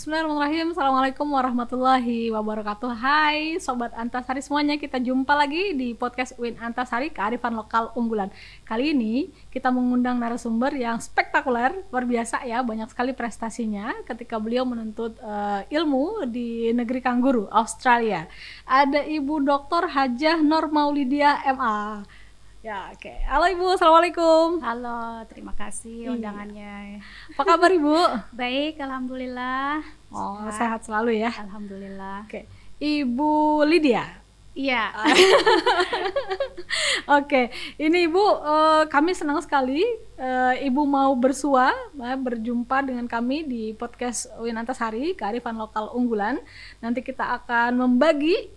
Bismillahirrahmanirrahim. Assalamualaikum warahmatullahi wabarakatuh. Hai Sobat Antasari semuanya, kita jumpa lagi di podcast UIN Antasari, kearifan lokal unggulan. Kali ini kita mengundang narasumber yang spektakuler, luar biasa ya, banyak sekali prestasinya ketika beliau menuntut ilmu di negeri kanguru, Australia. Ada Ibu Dr. Hajah Nur Maulidiah MA. Ya, oke. Halo Ibu, Assalamualaikum. Halo, terima kasih undangannya. Apa kabar Ibu? Baik, alhamdulillah. Sehat selalu ya. Alhamdulillah. Oke. Ibu Lydia. Iya. Oke, ini Ibu, kami senang sekali Ibu mau berjumpa dengan kami di podcast UIN Antasari, kearifan lokal unggulan. Nanti kita akan membagi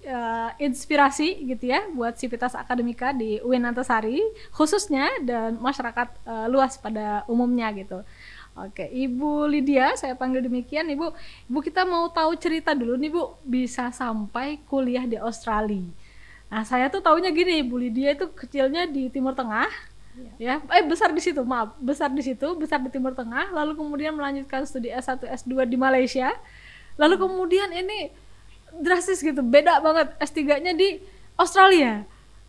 inspirasi gitu ya buat Sivitas Akademika di UIN Antasari khususnya dan masyarakat luas pada umumnya gitu. Oke, Ibu Lydia, saya panggil demikian. Ibu kita mau tahu cerita dulu nih Bu, bisa sampai kuliah di Australia. Nah, saya tuh taunya gini, Ibu Lydia itu kecilnya di Timur Tengah, ya, besar di situ, besar di Timur Tengah, lalu kemudian melanjutkan studi S1, S2 di Malaysia, lalu kemudian ini drastis gitu, beda banget S3-nya di Australia,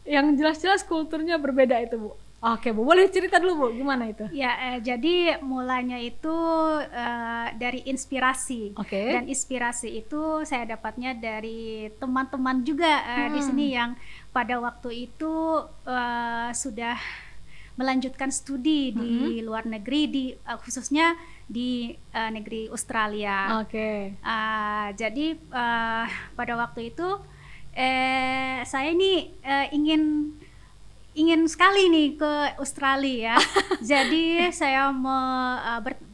yang jelas-jelas kulturnya berbeda itu Bu. Oke Bu, boleh cerita dulu Bu, gimana itu? Ya, jadi mulanya itu dari inspirasi. Oke. Dan inspirasi itu saya dapatnya dari teman-teman juga di sini yang pada waktu itu sudah melanjutkan studi di luar negeri, khususnya di negeri Australia. Oke. Jadi pada waktu itu saya ini ingin sekali nih ke Australia ya. Jadi saya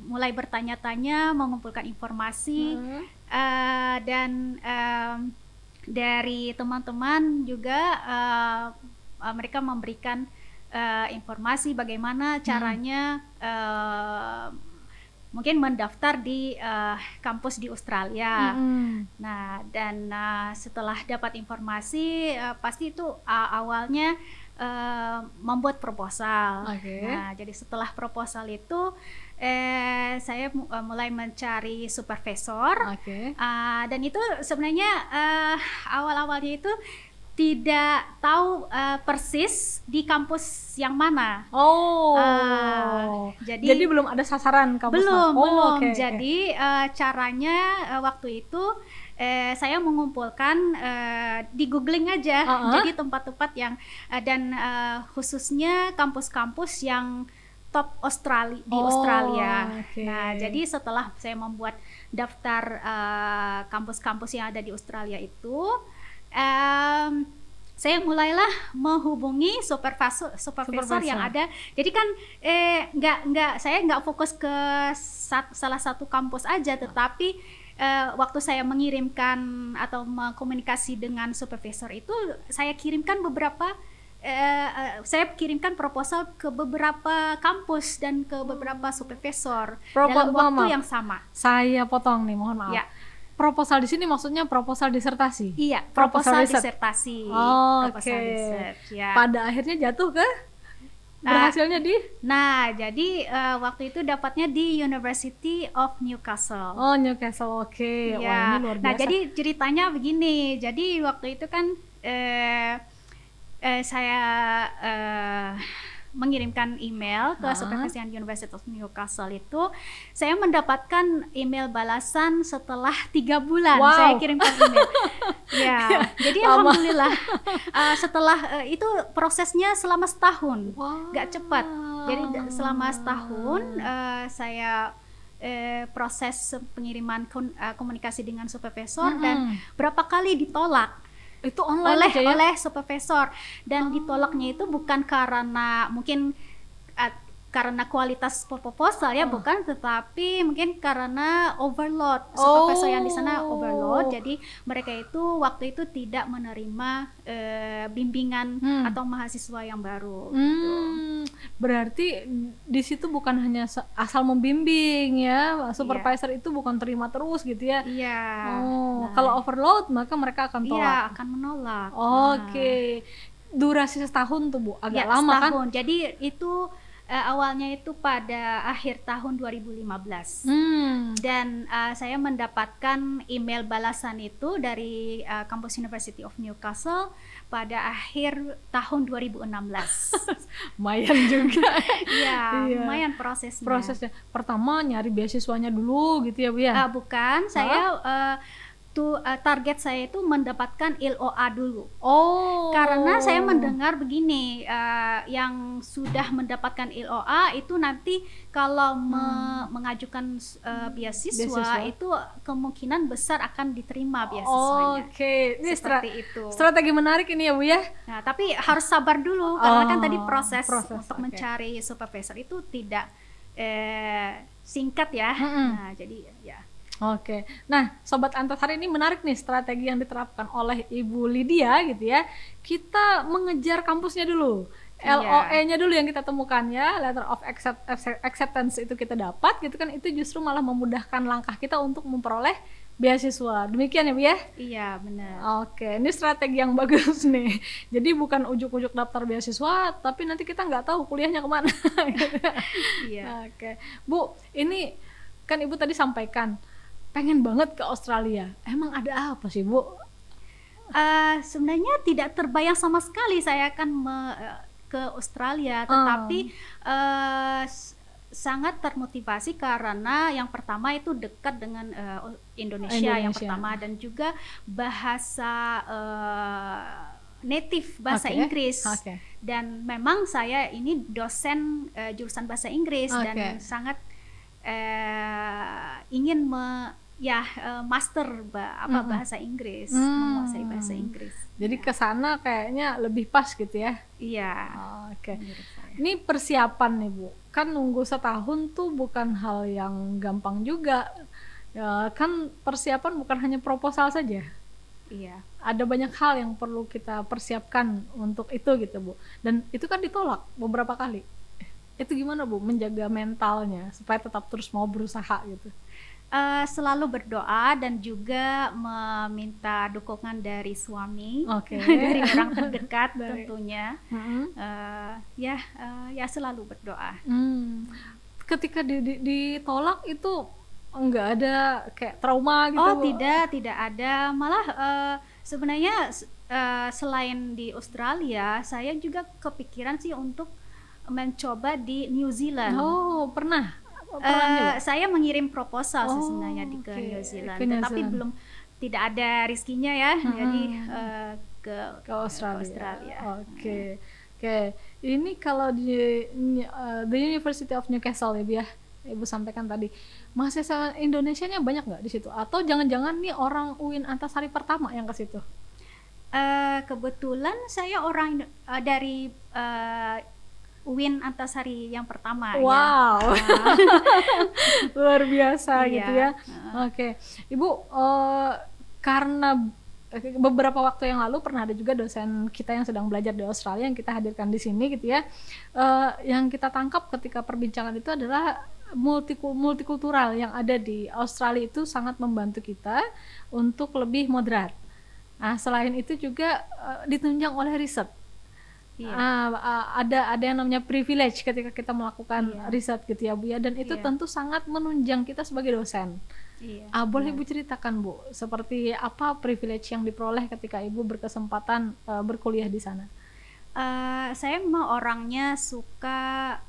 mulai bertanya-tanya, mengumpulkan informasi dan dari teman-teman juga mereka memberikan informasi bagaimana caranya mungkin mendaftar di kampus di Australia. Nah, dan setelah dapat informasi pasti itu awalnya membuat proposal. Nah, jadi setelah proposal itu saya mulai mencari supervisor. Dan itu sebenarnya awal-awalnya itu tidak tahu persis di kampus yang mana. Jadi belum ada sasaran kampus. Belum. Jadi caranya waktu itu saya mengumpulkan di googling aja, jadi tempat-tempat yang dan khususnya kampus-kampus yang top di Australia. Nah, jadi setelah saya membuat daftar kampus-kampus yang ada di Australia itu, saya mulailah menghubungi supervisor yang ada. Jadi kan saya nggak fokus ke salah satu kampus aja, tetapi waktu saya mengirimkan atau mengkomunikasi dengan supervisor itu, saya kirimkan proposal ke beberapa kampus dan ke beberapa supervisor dalam waktu yang sama. Saya potong nih, mohon maaf. Ya. Proposal di sini maksudnya proposal disertasi. Iya, proposal disertasi. Oke. Ya. Pada akhirnya jatuh ke berhasilnya di? Nah, jadi waktu itu dapatnya di University of Newcastle. Newcastle, oke. Ya. Wah, ini luar biasa. Nah, jadi ceritanya begini. Jadi waktu itu kan saya mengirimkan email ke supervisor University of Newcastle itu, saya mendapatkan email balasan setelah 3 bulan. Saya kirimkan email. Ya, jadi alhamdulillah setelah itu prosesnya selama setahun, nggak cepat. Jadi selama setahun saya proses pengiriman komunikasi dengan supervisor dan berapa kali ditolak. Itu online oleh supervisor, dan ditolaknya itu bukan karena mungkin karena kualitas proposal ya, bukan, tetapi mungkin karena overload. Supervisor yang di sana overload, jadi mereka itu waktu itu tidak menerima bimbingan atau mahasiswa yang baru. Gitu. Berarti di situ bukan hanya asal membimbing ya, supervisor itu bukan terima terus gitu ya. Iya. Kalau overload maka mereka akan tolak. Iya, akan menolak. Oke. Durasi setahun tuh Bu, agak lama setahun. kan? Jadi itu awalnya itu pada akhir tahun 2015. Dan saya mendapatkan email balasan itu dari kampus University of Newcastle pada akhir tahun 2016. Lumayan juga. Iya, Iya. lumayan prosesnya. Prosesnya pertama nyari beasiswanya dulu gitu ya Bu ya? Bukan, saya target saya itu mendapatkan LOA dulu. Oh. Karena saya mendengar begini, yang sudah mendapatkan LOA itu nanti kalau mengajukan beasiswa itu kemungkinan besar akan diterima beasiswanya. Oke, ini seperti itu. Strategi menarik ini ya Bu ya. Nah, tapi harus sabar dulu karena kan tadi proses untuk oke. mencari supervisor itu tidak singkat ya. Nah, jadi ya. Oke, nah Sobat Antasari ini menarik nih strategi yang diterapkan oleh Ibu Lydia gitu ya. Kita mengejar kampusnya dulu, LOE-nya dulu yang kita temukan ya, letter of acceptance itu kita dapat gitu kan, itu justru malah memudahkan langkah kita untuk memperoleh beasiswa. Demikian ya Bu ya? Iya benar. Oke, ini strategi yang bagus nih. Jadi bukan ujuk-ujuk daftar beasiswa, tapi nanti kita nggak tahu kuliahnya kemana. Iya. Oke, Bu, ini kan Ibu tadi sampaikan pengen banget ke Australia. Emang ada apa sih Bu? Sebenarnya tidak terbayang sama sekali saya akan ke Australia, tetapi sangat termotivasi karena yang pertama itu dekat dengan Indonesia yang pertama, dan juga bahasa native bahasa Inggris. Dan memang saya ini dosen jurusan bahasa Inggris dan sangat ingin master bahasa Inggris, menguasai bahasa Inggris. Jadi ke sana kayaknya lebih pas gitu ya. Iya. Oke. Ini persiapan nih Bu. Kan nunggu setahun tuh bukan hal yang gampang juga. Ya, kan persiapan bukan hanya proposal saja. Iya. Ada banyak hal yang perlu kita persiapkan untuk itu gitu Bu. Dan itu kan ditolak beberapa kali. Itu gimana Bu menjaga mentalnya supaya tetap terus mau berusaha gitu? Selalu berdoa dan juga meminta dukungan dari suami, dari orang terdekat tentunya. Ya selalu berdoa. Ketika ditolak itu enggak ada kayak trauma gitu? Oh tidak ada. Malah sebenarnya selain di Australia, saya juga kepikiran sih untuk mencoba di New Zealand. Oh, pernah saya mengirim proposal sebenarnya ke New Zealand, tetapi belum, tidak ada rezekinya ya, jadi ke Australia. Oke. Ini kalau di the University of Newcastle ya, Ibu sampaikan tadi, mahasiswa Indonesianya banyak nggak di situ? Atau jangan-jangan nih orang UIN Antasari pertama yang ke situ? Kebetulan saya orang dari UIN Antasari yang pertama. Wow. Ya. Luar biasa gitu ya. Oke. Ibu, karena beberapa waktu yang lalu pernah ada juga dosen kita yang sedang belajar di Australia yang kita hadirkan di sini gitu ya. Yang kita tangkap ketika perbincangan itu adalah multikultural yang ada di Australia itu sangat membantu kita untuk lebih moderat. Nah, selain itu juga ditunjang oleh riset. Ada yang namanya privilege ketika kita melakukan riset gitu ya Bu ya, dan itu tentu sangat menunjang kita sebagai dosen. Boleh Ibu ceritakan Bu, seperti apa privilege yang diperoleh ketika Ibu berkesempatan berkuliah di sana? Saya memang orangnya suka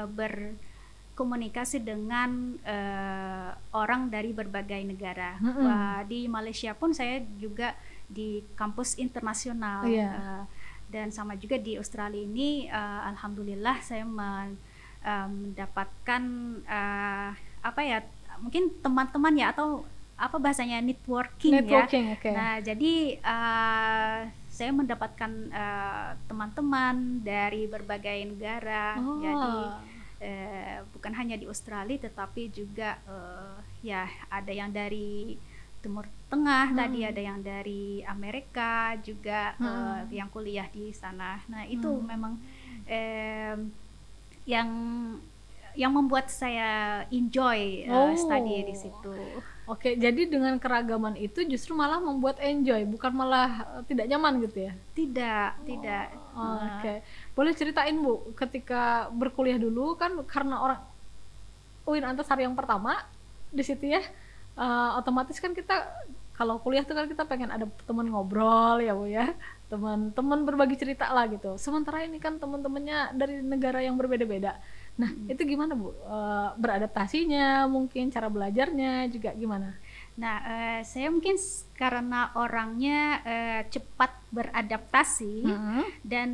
berkomunikasi dengan orang dari berbagai negara. Di Malaysia pun saya juga di kampus internasional. Dan sama juga di Australia ini, alhamdulillah saya mendapatkan mungkin teman-teman ya, atau apa bahasanya, networking ya. Nah jadi saya mendapatkan teman-teman dari berbagai negara. Jadi bukan hanya di Australia, tetapi juga ya ada yang dari Timur Tengah, tadi ada yang dari Amerika juga, yang kuliah di sana. Nah itu memang yang membuat saya enjoy study di situ. Oke, jadi dengan keragaman itu justru malah membuat enjoy, bukan malah tidak nyaman gitu ya? Tidak. Oke, boleh ceritain Bu, ketika berkuliah dulu kan karena orang UIN Antasari yang pertama di situ ya, otomatis kan kita kalau kuliah tuh kan kita pengen ada teman ngobrol ya Bu ya, teman-teman berbagi cerita lah gitu. Sementara ini kan teman-temannya dari negara yang berbeda-beda. Nah, itu gimana Bu? Beradaptasinya, mungkin cara belajarnya juga gimana? Nah, saya mungkin karena orangnya cepat beradaptasi dan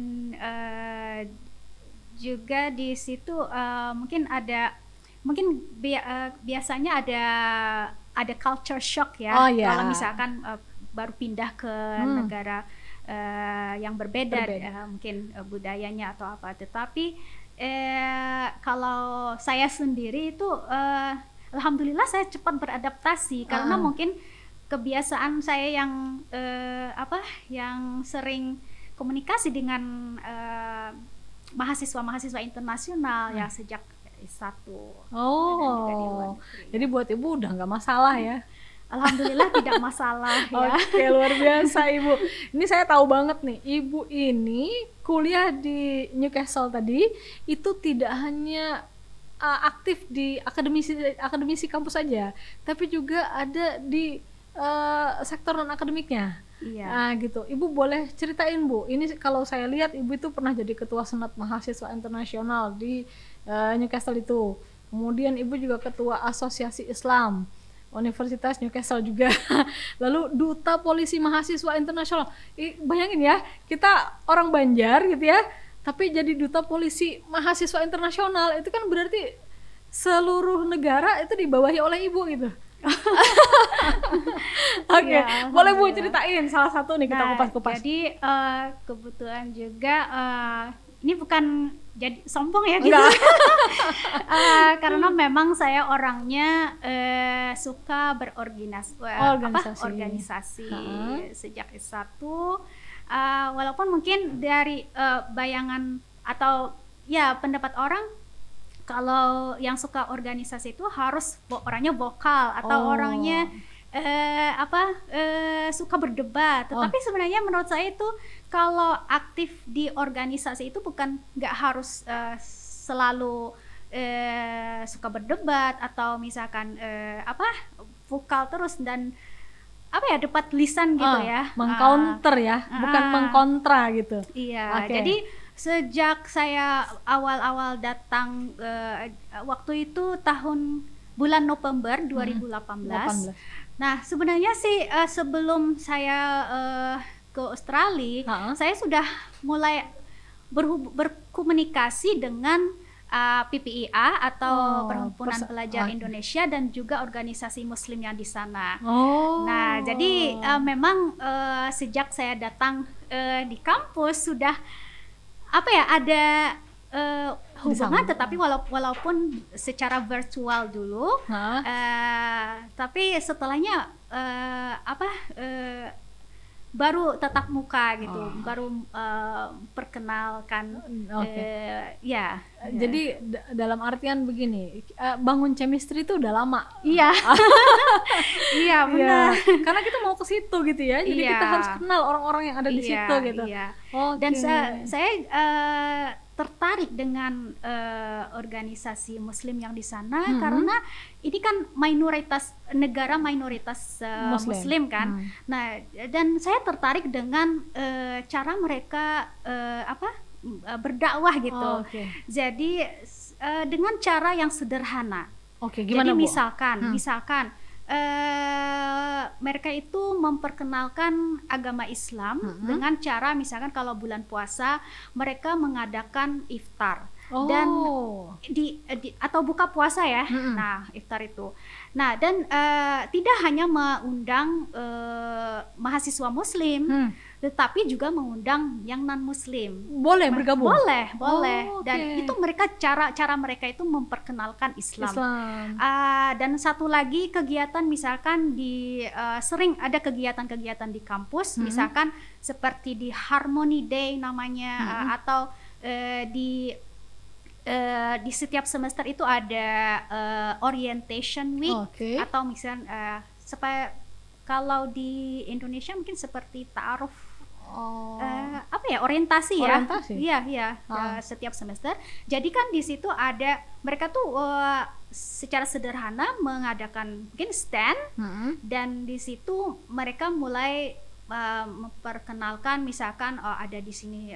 juga di situ mungkin biasanya ada culture shock ya. Oh, yeah. Kalau misalkan baru pindah ke negara yang berbeda. Mungkin budayanya atau apa. Tetapi kalau saya sendiri itu alhamdulillah saya cepat beradaptasi karena mungkin kebiasaan saya yang sering komunikasi dengan mahasiswa internasional ya sejak S1. Oh, jadi buat Ibu udah nggak masalah ya? Alhamdulillah tidak masalah ya. Oke, luar biasa Ibu. Ini saya tahu banget nih, Ibu ini kuliah di Newcastle tadi itu tidak hanya aktif di akademisi kampus saja, tapi juga ada di sektor non akademiknya. Iya. Nah, gitu. Ibu boleh ceritain Bu. Ini kalau saya lihat Ibu itu pernah jadi ketua senat mahasiswa internasional di Newcastle itu. Kemudian Ibu juga ketua asosiasi Islam Universitas Newcastle juga. Lalu duta polisi mahasiswa internasional. Bayangin ya, kita orang Banjar gitu ya, tapi jadi duta polisi mahasiswa internasional, itu kan berarti seluruh negara itu dibawahi oleh Ibu gitu. Oke, Ya, boleh Bu ceritain salah satu nih kita kupas-kupas. Jadi kebetulan juga ini bukan jadi sombong ya gitu. Karena memang saya orangnya suka berorganisasi sejak S1. Walaupun mungkin dari bayangan atau ya pendapat orang kalau yang suka organisasi itu harus orangnya vokal atau orangnya suka berdebat. Tetapi sebenarnya menurut saya itu kalau aktif di organisasi itu nggak harus selalu suka berdebat atau misalkan vokal terus dan debat lisan gitu ya. Mengcounter ya, bukan mengkontra gitu. Iya. Jadi sejak saya awal-awal datang waktu itu bulan November 2018. Nah, sebenarnya sih sebelum saya ke Australia, saya sudah mulai berkomunikasi dengan PPIA atau Perhimpunan Pelajar Indonesia dan juga organisasi Muslim yang di sana. Nah, jadi memang sejak saya datang di kampus sudah ada hubungan, tetapi walaupun secara virtual dulu, tapi setelahnya baru tatap muka gitu, baru perkenalkan. Ya. Jadi dalam artian begini, bangun chemistry itu udah lama. Iya. Iya benar. Karena kita mau ke situ gitu ya, jadi kita harus kenal orang-orang yang ada di situ gitu. Iya. Dan saya tertarik dengan organisasi Muslim yang di sana karena ini kan negara mayoritas Muslim kan. Nah, dan saya tertarik dengan cara mereka berdakwah gitu. Jadi dengan cara yang sederhana. Gimana, jadi misalkan mereka itu memperkenalkan agama Islam dengan cara misalkan kalau bulan puasa mereka mengadakan iftar dan atau buka puasa ya. Nah, iftar itu. Nah, dan tidak hanya mengundang mahasiswa Muslim, tetapi juga mengundang yang non Muslim. Boleh bergabung? Boleh. Dan itu cara mereka itu memperkenalkan Islam. Dan satu lagi kegiatan misalkan sering ada kegiatan-kegiatan di kampus, misalkan seperti di Harmony Day namanya, atau di di setiap semester itu ada orientation week, atau misalnya kalau di Indonesia mungkin seperti ta'aruf, orientasi ya. Iya, setiap semester. Jadi kan di situ ada mereka tuh secara sederhana mengadakan mungkin stand, dan di situ mereka mulai memperkenalkan, misalkan ada di sini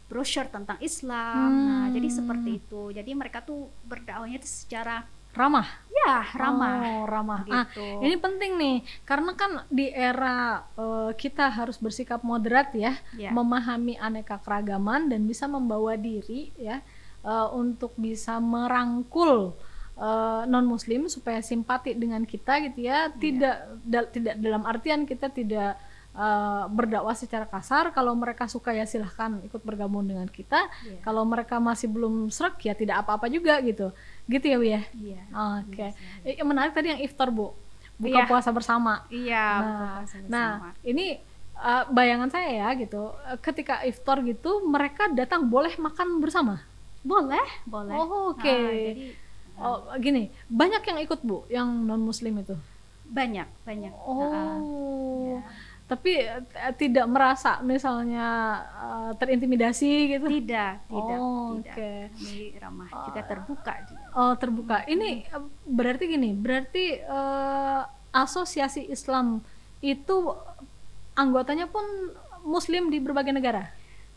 brosur tentang Islam. Nah, jadi seperti itu. Jadi mereka tuh berdakwahnya secara ramah. Ya, ramah. Oh, ramah. Gitu. Ini penting nih, karena kan di era kita harus bersikap moderat ya, memahami aneka keragaman dan bisa membawa diri ya untuk bisa merangkul non muslim supaya simpati dengan kita gitu ya. Tidak dalam artian kita tidak berdakwah secara kasar. Kalau mereka suka ya silahkan ikut bergabung dengan kita. Kalau mereka masih belum srek ya tidak apa-apa juga gitu ya Bu ya. Oke. Menarik tadi yang iftar Bu, buka puasa bersama. Buka puasa bersama. Nah ini bayangan saya ya gitu, ketika iftar gitu mereka datang boleh makan bersama? Boleh. Oke. Gini, banyak yang ikut Bu yang non muslim itu? Banyak. Tapi tidak merasa misalnya terintimidasi gitu? Tidak. Ini ramah, juga terbuka dia. Terbuka. Ini berarti gini, asosiasi Islam itu anggotanya pun muslim di berbagai negara?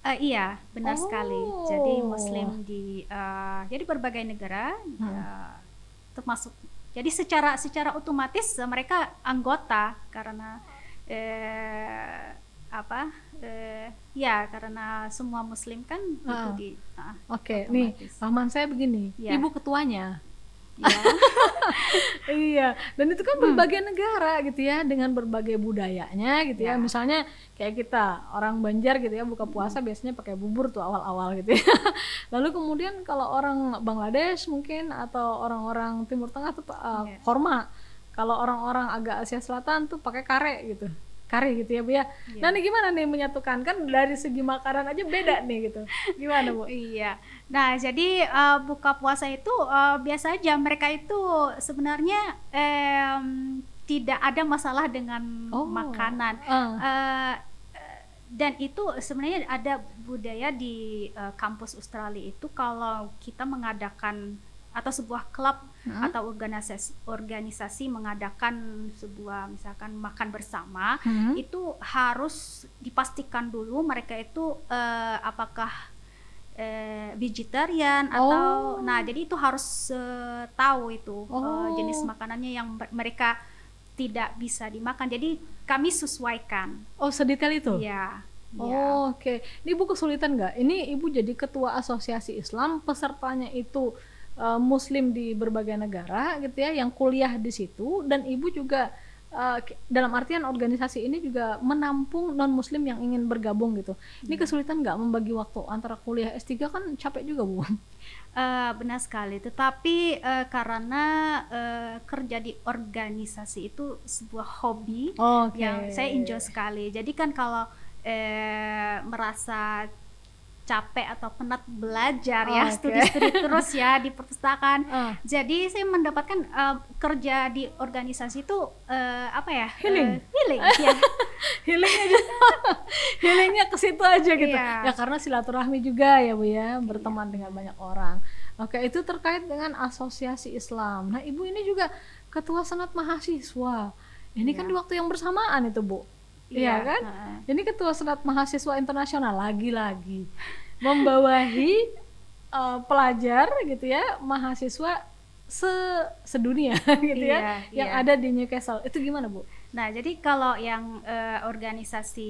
Iya, benar sekali. Jadi muslim jadi berbagai negara, termasuk. Jadi secara otomatis mereka anggota karena karena semua muslim kan itu di nih paman saya begini, ibu ketuanya. Iya, dan itu kan berbagai negara gitu ya, dengan berbagai budayanya gitu ya. Misalnya kayak kita orang Banjar gitu ya, buka puasa biasanya pakai bubur tuh awal-awal gitu ya. Lalu kemudian kalau orang Bangladesh mungkin atau orang-orang Timur Tengah tuh korma. Kalau orang-orang agak Asia Selatan tuh pakai kare gitu ya Bu ya. Nah ini gimana nih menyatukan, kan dari segi makanan aja beda nih gitu, gimana Bu? Iya. Nah jadi buka puasa itu biasa aja, mereka itu sebenarnya tidak ada masalah dengan makanan. Dan itu sebenarnya ada budaya di kampus Australia itu, kalau kita mengadakan atau sebuah klub atau organisasi mengadakan sebuah misalkan makan bersama, itu harus dipastikan dulu mereka itu apakah vegetarian atau jadi itu harus tahu itu jenis makanannya yang mereka tidak bisa dimakan. Jadi kami sesuaikan. Sedetail itu? Iya. Oke. Ini Ibu kesulitan nggak? Ini Ibu jadi ketua asosiasi Islam, pesertanya itu muslim di berbagai negara gitu ya, yang kuliah di situ, dan Ibu juga dalam artian organisasi ini juga menampung non muslim yang ingin bergabung gitu. Ini kesulitan nggak membagi waktu antara kuliah S3, kan capek juga Bu? Benar sekali, tetapi karena kerja di organisasi itu sebuah hobi yang saya enjoy sekali. Jadi kan kalau merasa capek atau penat belajar studi terus ya di perpustakaan. Jadi saya mendapatkan kerja di organisasi itu healing ya. Healing aja. Healingnya ke situ aja gitu. Ya karena silaturahmi juga ya Bu ya, berteman dengan banyak orang. Oke, itu terkait dengan asosiasi Islam. Nah, Ibu ini juga ketua senat mahasiswa. Ini kan di waktu yang bersamaan itu Bu. Iya kan? Ini ketua senat mahasiswa internasional, lagi-lagi membawahi pelajar gitu ya, mahasiswa sedunia gitu yang ada di Newcastle. Itu gimana Bu? Nah, jadi kalau yang organisasi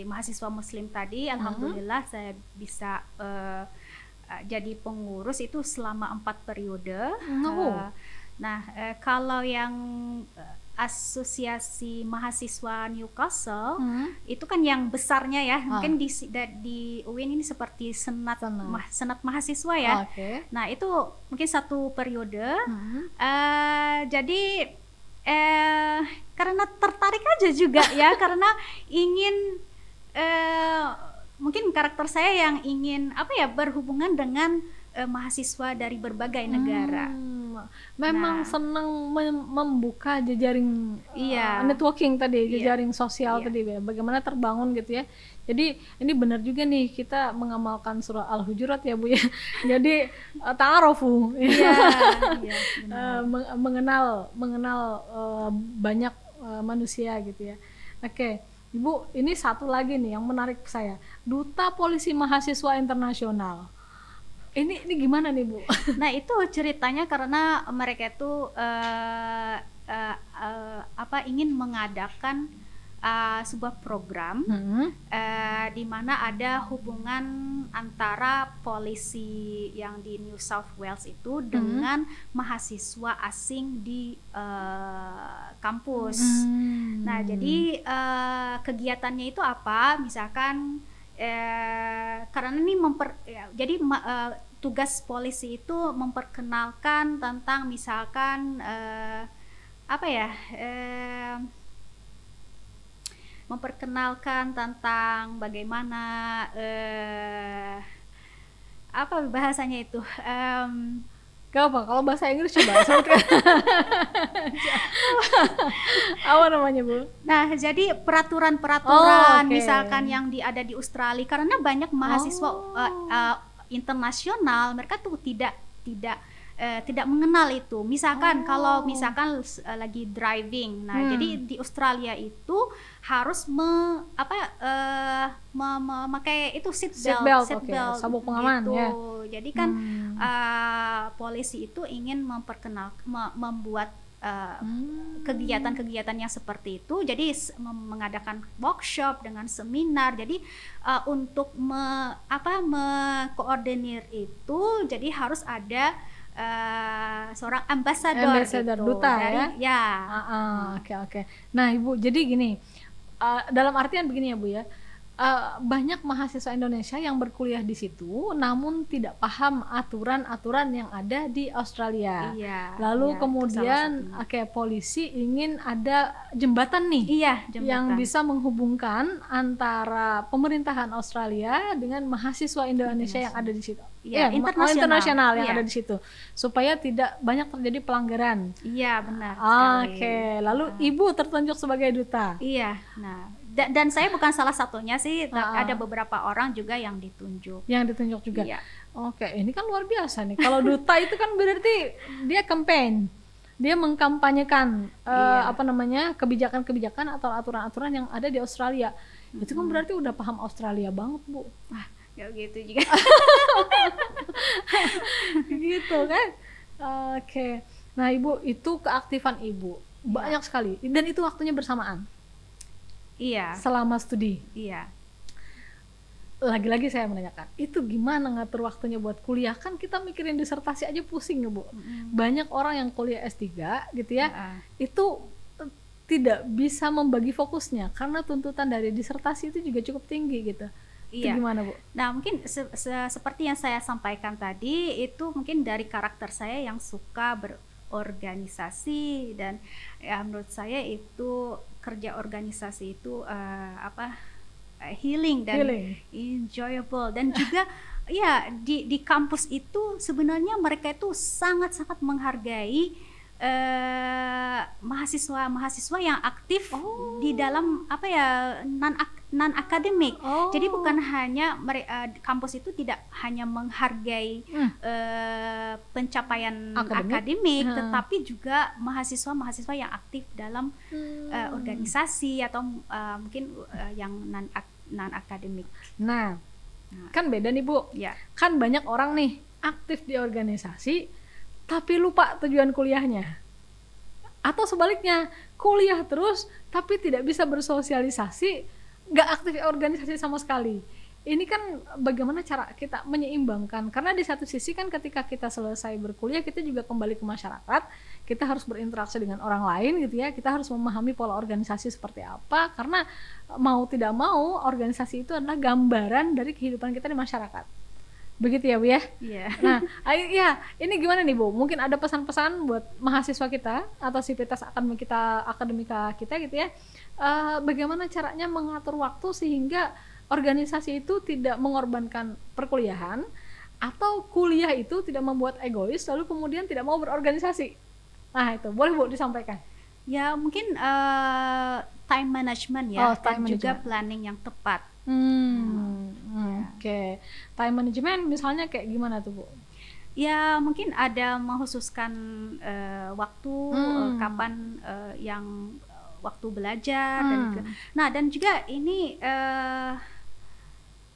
mahasiswa muslim tadi, alhamdulillah saya bisa jadi pengurus itu selama 4 periode. Kalau yang asosiasi mahasiswa Newcastle itu kan yang besarnya ya, mungkin di UIN ini seperti senat mahasiswa ya. Nah itu mungkin 1 periode. Jadi karena tertarik aja juga ya, karena ingin mungkin karakter saya yang ingin berhubungan dengan mahasiswa dari berbagai negara. Memang senang membuka jejaring networking tadi, jejaring sosial tadi, bagaimana terbangun gitu ya. Jadi ini benar juga nih, kita mengamalkan surah Al-Hujurat ya Bu ya. Jadi ta'arofu, mengenal banyak manusia gitu ya. Oke, Ibu, ini satu lagi nih yang menarik saya, Duta Polisi Mahasiswa Internasional. Ini gimana nih Bu? Nah itu ceritanya karena mereka itu ingin mengadakan sebuah program di mana ada hubungan antara polisi yang di New South Wales itu dengan mahasiswa asing di kampus. Nah jadi kegiatannya itu apa? Misalkan karena ini tugas polisi itu memperkenalkan tentang misalkan memperkenalkan tentang bagaimana apa bahasanya itu gak apa, kalau bahasa Inggris coba apa namanya Bu? Nah jadi peraturan misalkan yang ada di Australia, karena banyak mahasiswa internasional, mereka tuh tidak mengenal itu. Misalkan kalau misalkan lagi driving, nah jadi di Australia itu harus memakai itu seat belt, sabuk pengaman gitu. Ya. Jadi kan polisi itu ingin membuat kegiatan-kegiatan yang seperti itu, jadi mengadakan workshop dengan seminar. Jadi untuk mengkoordinir itu, jadi harus ada seorang ambasador gitu, duta dari, Oke. Nah Ibu, jadi gini, dalam artian begini ya Bu ya, banyak mahasiswa Indonesia yang berkuliah di situ namun tidak paham aturan-aturan yang ada di Australia. Lalu kemudian polisi ingin ada jembatan nih yang bisa menghubungkan antara pemerintahan Australia dengan mahasiswa Indonesia yang ada di situ. Internasional yang ada di situ, supaya tidak banyak terjadi pelanggaran. Iya, benar. Oke. Lalu Ibu tertunjuk sebagai duta. Iya. Nah, dan saya bukan salah satunya sih, ada beberapa orang juga yang ditunjuk. Yang ditunjuk juga. Iya. Oke, ini kan luar biasa nih. Kalau duta itu kan berarti dia campaign. Dia mengkampanyekan kebijakan-kebijakan atau aturan-aturan yang ada di Australia. Itu kan berarti udah paham Australia banget, Bu. Gak gitu juga. Gitu kan. Oke. Nah Ibu, itu keaktifan Ibu banyak sekali, dan itu waktunya bersamaan. Iya. Selama studi. Iya. Lagi-lagi saya menanyakan, itu gimana ngatur waktunya buat kuliah? Kan kita mikirin disertasi aja pusing ya Bu. Banyak orang yang kuliah S3 gitu ya, itu tidak bisa membagi fokusnya karena tuntutan dari disertasi itu juga cukup tinggi gitu. Itu gimana Bu? Nah mungkin seperti yang saya sampaikan tadi, itu mungkin dari karakter saya yang suka berorganisasi, dan menurut saya itu kerja organisasi itu healing dan enjoyable, dan juga di kampus itu sebenarnya mereka itu sangat-sangat menghargai mahasiswa yang aktif di dalam non akademik. Jadi bukan hanya kampus itu tidak hanya menghargai pencapaian akademik, tetapi juga mahasiswa yang aktif dalam organisasi atau mungkin yang non akademik. Nah, kan beda nih Bu. Kan banyak orang nih aktif di organisasi tapi lupa tujuan kuliahnya. Atau sebaliknya, kuliah terus tapi tidak bisa bersosialisasi, nggak aktif organisasi sama sekali. Ini kan bagaimana cara kita menyeimbangkan, karena di satu sisi kan ketika kita selesai berkuliah kita juga kembali ke masyarakat, kita harus berinteraksi dengan orang lain gitu ya, kita harus memahami pola organisasi seperti apa, karena mau tidak mau organisasi itu adalah gambaran dari kehidupan kita di masyarakat. Begitu ya Bu ya? Nah, ini gimana nih Bu? Mungkin ada pesan-pesan buat mahasiswa kita atau sivitas akademika kita gitu ya, bagaimana caranya mengatur waktu sehingga organisasi itu tidak mengorbankan perkuliahan, atau kuliah itu tidak membuat egois lalu kemudian tidak mau berorganisasi? Nah itu boleh Bu disampaikan. Ya mungkin time management ya, time dan juga management. planning yang tepat. Oke. Time management misalnya kayak gimana tuh Bu? Ya mungkin ada mengkhususkan waktu kapan yang waktu belajar dan juga ini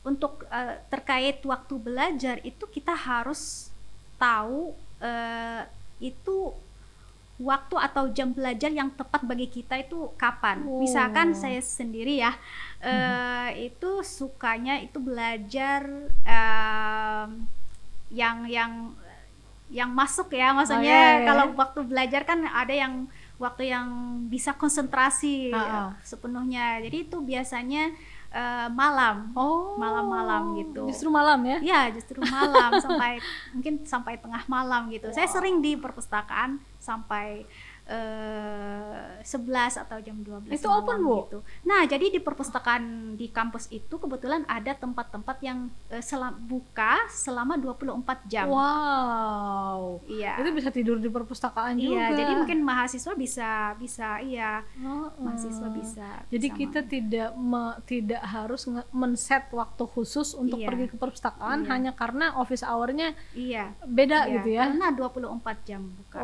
untuk terkait waktu belajar itu kita harus tahu itu waktu atau jam belajar yang tepat bagi kita itu kapan. Misalkan saya sendiri ya itu sukanya itu belajar yang masuk ya, maksudnya kalau waktu belajar kan ada yang waktu yang bisa konsentrasi sepenuhnya. Jadi itu biasanya malam gitu. Justru malam ya? Ya, justru malam mungkin sampai tengah malam gitu. Saya sering di perpustakaan sampai 11 atau jam 12 itu malam open Bu? Gitu. Nah, jadi di perpustakaan di kampus itu kebetulan ada tempat-tempat yang buka selama 24 jam. Wow. Iya. Itu bisa tidur di perpustakaan juga. Iya, jadi mungkin mahasiswa bisa mahasiswa bisa. Jadi kita tidak harus men-set waktu khusus untuk pergi ke perpustakaan hanya karena office hour-nya beda gitu ya. Karena 24 jam buka.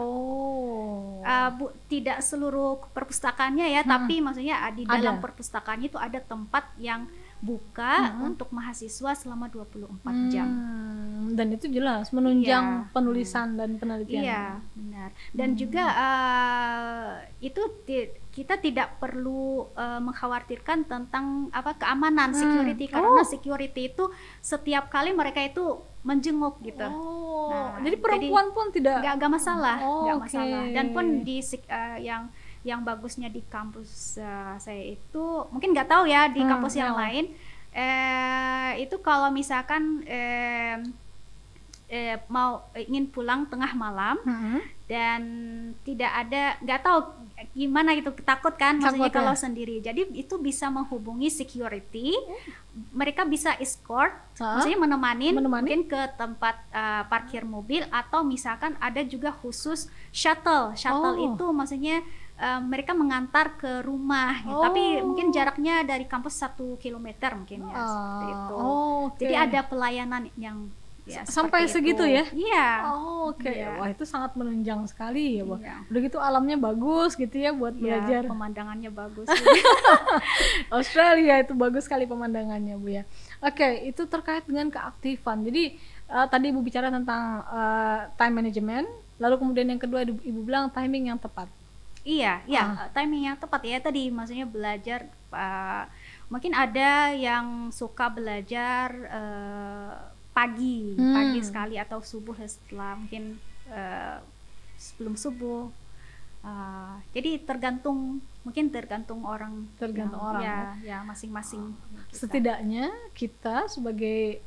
Tidak seluruh perpustakaannya ya, tapi maksudnya di dalam perpustakaannya itu ada tempat yang buka untuk mahasiswa selama 24 jam. Dan itu jelas menunjang penulisan dan penelitian. Iya, benar. Dan juga itu kita tidak perlu mengkhawatirkan tentang keamanan, security, karena security itu setiap kali mereka itu menjenguk gitu. Jadi perempuan pun nggak masalah, masalah. Dan pun di yang bagusnya di kampus saya itu mungkin nggak tahu ya di kampus yang lain itu kalau misalkan ingin pulang tengah malam dan tidak ada, nggak tahu gimana gitu, takut kan maksudnya kalau sendiri, jadi itu bisa menghubungi security, mereka bisa escort, maksudnya menemani mungkin ke tempat parkir mobil, atau misalkan ada juga khusus shuttle itu maksudnya mereka mengantar ke rumah gitu. Tapi mungkin jaraknya dari kampus 1 kilometer mungkin ya, seperti itu. Jadi ada pelayanan yang sampai segitu ya? Iya. Wah itu sangat menunjang sekali ya Bu. Udah gitu alamnya bagus gitu ya buat belajar. Pemandangannya bagus. Australia itu bagus sekali pemandangannya Bu ya. Oke, itu terkait dengan keaktifan. Jadi tadi Ibu bicara tentang time management, lalu kemudian yang kedua Ibu bilang timing yang tepat. Iya, timing yang tepat ya tadi, maksudnya belajar mungkin ada yang suka belajar pagi sekali atau subuh setelah mungkin sebelum subuh. Jadi tergantung orang. Ya masing-masing. Setidaknya kita sebagai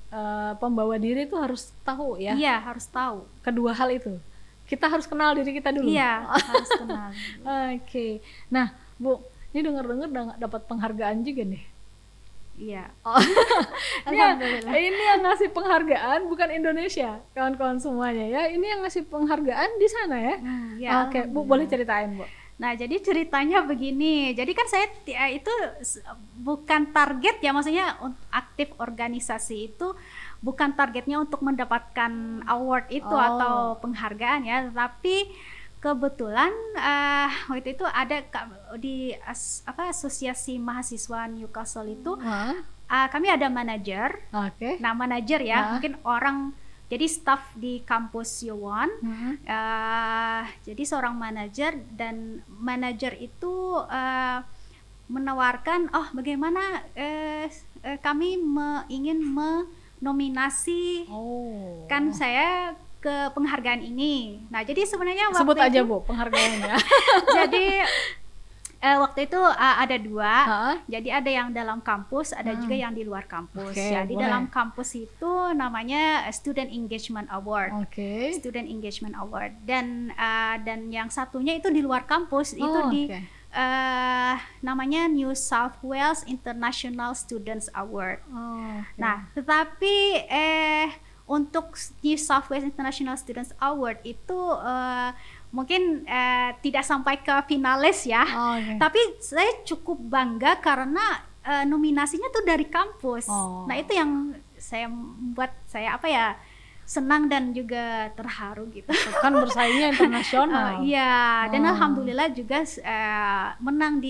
pembawa diri itu harus tahu ya. Iya, harus tahu. Kedua hal itu. Kita harus kenal diri kita dulu. Iya, harus kenal. Oke. Nah, Bu, ini dengar dapat penghargaan juga nih. Iya. Alhamdulillah. Ini yang ngasih penghargaan bukan Indonesia, kawan-kawan semuanya ya. Ini yang ngasih penghargaan di sana ya. Oke, Bu boleh ceritain Bu. Nah, jadi ceritanya begini. Jadi kan saya itu bukan target ya, maksudnya aktif organisasi itu bukan targetnya untuk mendapatkan award itu atau penghargaan ya, tapi kebetulan waktu itu ada di asosiasi mahasiswa Newcastle itu kami ada manajer. Nah, manajer ya mungkin orang, jadi staff di kampus Yuan. Jadi seorang manajer, dan manajer itu menawarkan bagaimana kami ingin nominasi kan saya ke penghargaan ini. Nah, jadi sebenarnya sebut aja Bu penghargaannya. Jadi waktu itu ada 2. Jadi ada yang dalam kampus, ada juga yang di luar kampus. Di dalam kampus itu namanya Student Engagement Award. Student Engagement Award. Dan yang satunya itu di luar kampus itu namanya New South Wales International Students Award. Nah, tetapi untuk New South Wales International Students Award itu mungkin tidak sampai ke finalis ya. Tapi saya cukup bangga karena nominasinya tuh dari kampus. Nah itu yang saya buat saya senang dan juga terharu gitu. Kan bersaingnya internasional. Iya, dan alhamdulillah juga menang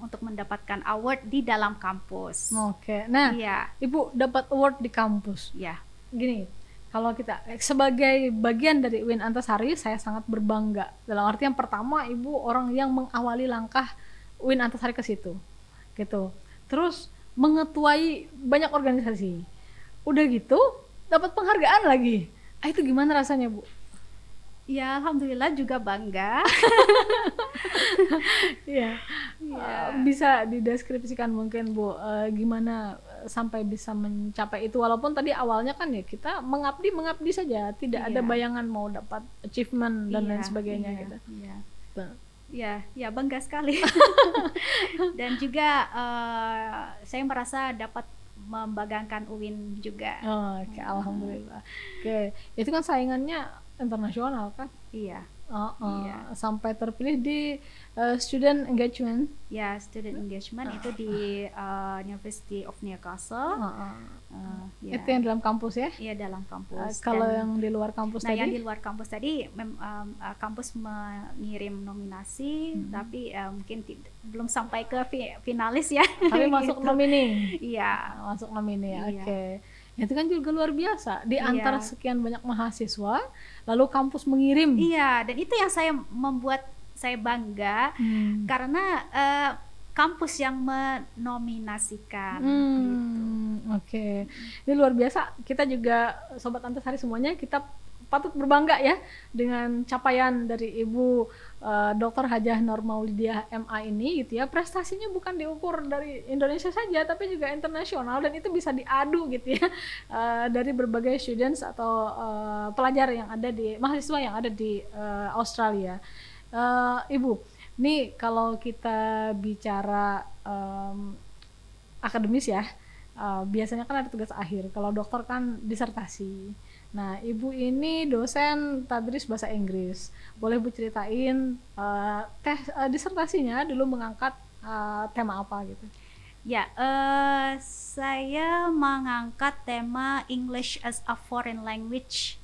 untuk mendapatkan award di dalam kampus. Nah, Ibu dapat award di kampus. Gini, kalau kita sebagai bagian dari UIN Antasari, saya sangat berbangga. Dalam arti yang pertama, Ibu orang yang mengawali langkah UIN Antasari ke situ, gitu. Terus mengetuai banyak organisasi. Udah gitu, dapat penghargaan lagi. Itu gimana rasanya, Bu? Ya, alhamdulillah juga bangga. Bisa dideskripsikan mungkin, Bu, gimana sampai bisa mencapai itu, walaupun tadi awalnya kan ya kita mengabdi saja, tidak ada bayangan mau dapat achievement dan lain sebagainya gitu. Ya bangga sekali. Dan juga saya merasa dapat membanggakan UIN juga. Alhamdulillah. Itu kan saingannya internasional kan? Iya. Sampai terpilih di student engagement. Ya, student engagement itu di University of Newcastle. Itu yang dalam kampus ya? Iya, dalam kampus. Kalau yang di luar kampus tadi? Yang di luar kampus tadi kampus mengirim nominasi, tapi mungkin belum sampai ke finalis ya. Tapi masuk nomini. Iya, masuk nomini. Itu kan juga luar biasa di antara sekian banyak mahasiswa, lalu kampus mengirim. Iya, dan itu yang membuat saya bangga karena kampus yang menominasikan. Ini luar biasa. Kita juga Sobat Antasari semuanya kita patut berbangga ya dengan capaian dari Ibu Dr. Hajah Nur Maulidiah MA ini gitu ya. Prestasinya bukan diukur dari Indonesia saja tapi juga internasional, dan itu bisa diadu gitu ya dari berbagai students atau pelajar yang ada di mahasiswa yang ada di Australia. Ibu, nih kalau kita bicara akademis ya, biasanya kan ada tugas akhir. Kalau dokter kan disertasi. Nah, Ibu ini dosen tadris bahasa Inggris. Boleh Bu ceritain disertasinya dulu mengangkat tema apa gitu? Ya, saya mengangkat tema English as a Foreign Language,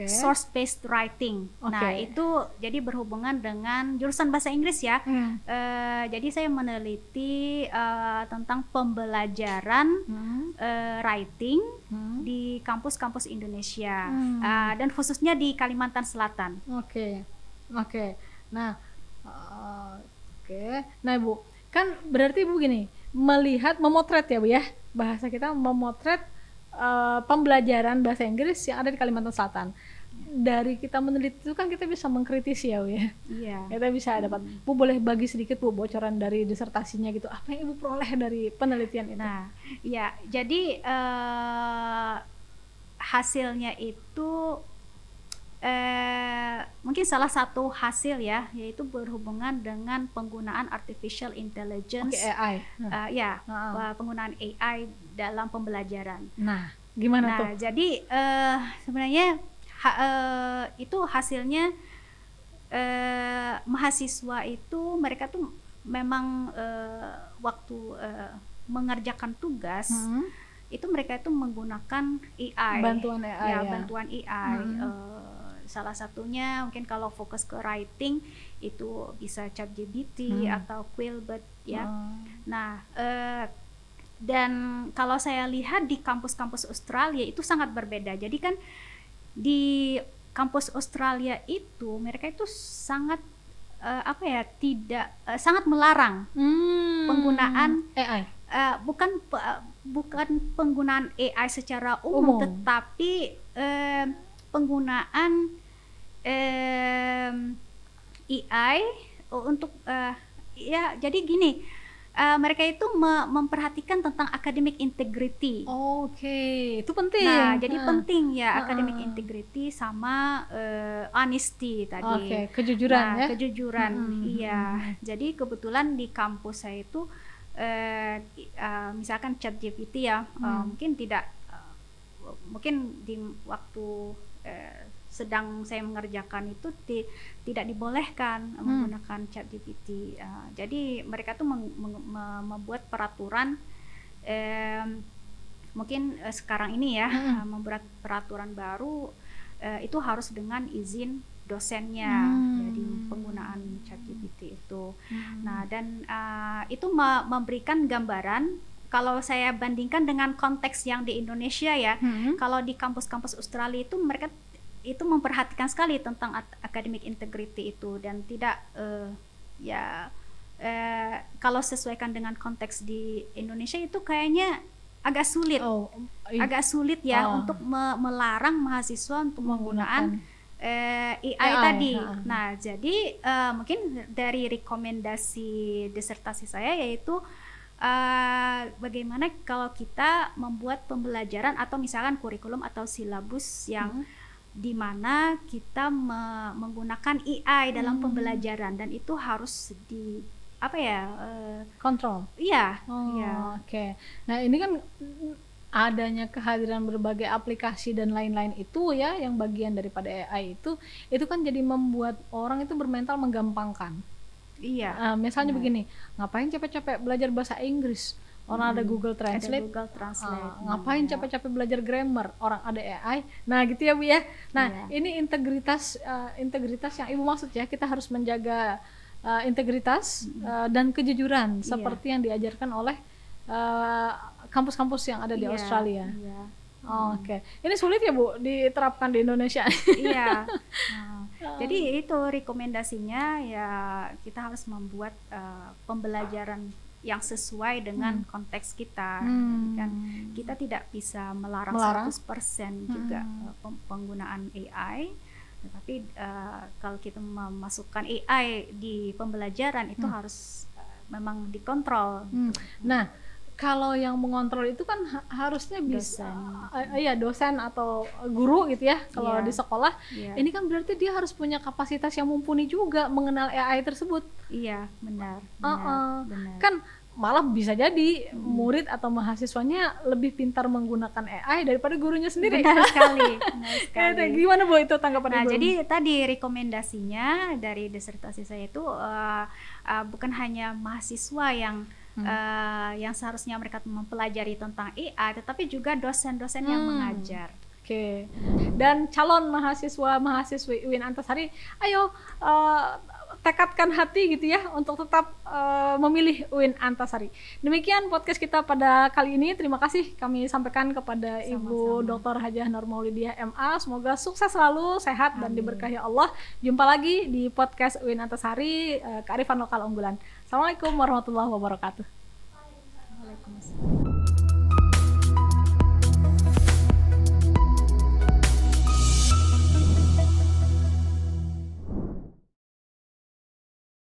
source-based writing. Nah, itu jadi berhubungan dengan jurusan bahasa Inggris ya. Jadi saya meneliti tentang pembelajaran writing di kampus-kampus Indonesia, dan khususnya di Kalimantan Selatan. Nah, nah Ibu, kan berarti Ibu gini, memotret ya Bu ya, bahasa kita memotret pembelajaran bahasa Inggris yang ada di Kalimantan Selatan. Dari kita meneliti itu kan kita bisa mengkritisi ya Bu ya. Kita bisa dapat. Bu boleh bagi sedikit Bu bocoran dari disertasinya gitu. Apa yang Ibu peroleh dari penelitian itu? Nah, ya, jadi hasilnya itu mungkin salah satu hasil ya, yaitu berhubungan dengan penggunaan artificial intelligence, AI. Penggunaan AI dalam pembelajaran. Nah, gimana tuh? Jadi sebenarnya itu hasilnya mahasiswa itu mereka tuh memang waktu mengerjakan tugas itu mereka itu menggunakan AI, bantuan AI, bantuan AI. Salah satunya mungkin kalau fokus ke writing itu bisa ChatGPT atau Quillbot ya. Nah, dan kalau saya lihat di kampus-kampus Australia itu sangat berbeda. Jadi kan di kampus Australia itu mereka itu sangat sangat melarang penggunaan AI. Bukan penggunaan AI secara umum. Tetapi penggunaan AI untuk jadi gini, mereka itu memperhatikan tentang academic integrity. Itu penting. Nah, jadi penting ya academic integrity sama honesty tadi. Kejujuran ya. Kejujuran, iya. Jadi kebetulan di kampus saya itu misalkan ChatGPT ya, mungkin tidak mungkin di waktu sedang saya mengerjakan itu tidak dibolehkan menggunakan ChatGPT. Jadi mereka tuh membuat peraturan, mungkin sekarang ini ya, membuat peraturan baru itu harus dengan izin dosennya. Jadi penggunaan ChatGPT itu. Nah, dan itu memberikan gambaran. Kalau saya bandingkan dengan konteks yang di Indonesia ya, kalau di kampus-kampus Australia itu mereka itu memperhatikan sekali tentang academic integrity itu, dan tidak kalau sesuaikan dengan konteks di Indonesia itu kayaknya agak sulit, untuk melarang mahasiswa untuk menggunakan AI tadi. Nah, jadi mungkin dari rekomendasi disertasi saya yaitu bagaimana kalau kita membuat pembelajaran atau misalkan kurikulum atau silabus yang di mana kita menggunakan AI dalam pembelajaran, dan itu harus kontrol. Iya. Oke. Nah, ini kan adanya kehadiran berbagai aplikasi dan lain-lain itu ya, yang bagian daripada AI itu kan jadi membuat orang itu bermental menggampangkan. Iya. Misalnya begini, ngapain capek-capek belajar bahasa Inggris? Orang ada Google Translate. Ngapain capek-capek belajar grammar? Orang ada AI. Nah, gitu ya Bu ya. Nah, ini integritas yang Ibu maksud ya, kita harus menjaga integritas dan kejujuran seperti yang diajarkan oleh kampus-kampus yang ada di Australia. Oke. Ini sulit ya Bu diterapkan di Indonesia? Iya. Jadi itu rekomendasinya ya, kita harus membuat pembelajaran yang sesuai dengan konteks kita. Kan kita tidak bisa melarang 100% juga penggunaan AI, tetapi kalau kita memasukkan AI di pembelajaran itu harus memang dikontrol. Nah, kalau yang mengontrol itu kan harusnya bisa dosen atau guru gitu ya, kalau di sekolah. Ini kan berarti dia harus punya kapasitas yang mumpuni juga mengenal AI tersebut. Iya, benar. Kan malah bisa jadi murid atau mahasiswanya lebih pintar menggunakan AI daripada gurunya sendiri. Benar sekali. Gimana Bu itu tanggapan Ibu? Jadi tadi rekomendasinya dari disertasi saya itu bukan hanya mahasiswa yang seharusnya mereka mempelajari tentang AI, tetapi juga dosen-dosen yang mengajar. Oke. Dan calon mahasiswa-mahasiswi UIN Antasari, ayo tekadkan hati gitu ya untuk tetap memilih UIN Antasari. Demikian podcast kita pada kali ini. Terima kasih kami sampaikan kepada Ibu Dr. Hajah Nur Maulidiah MA. Semoga sukses selalu, sehat dan diberkahi Allah. Jumpa lagi di podcast UIN Antasari, Kearifan Lokal Unggulan. Assalamualaikum warahmatullahi wabarakatuh.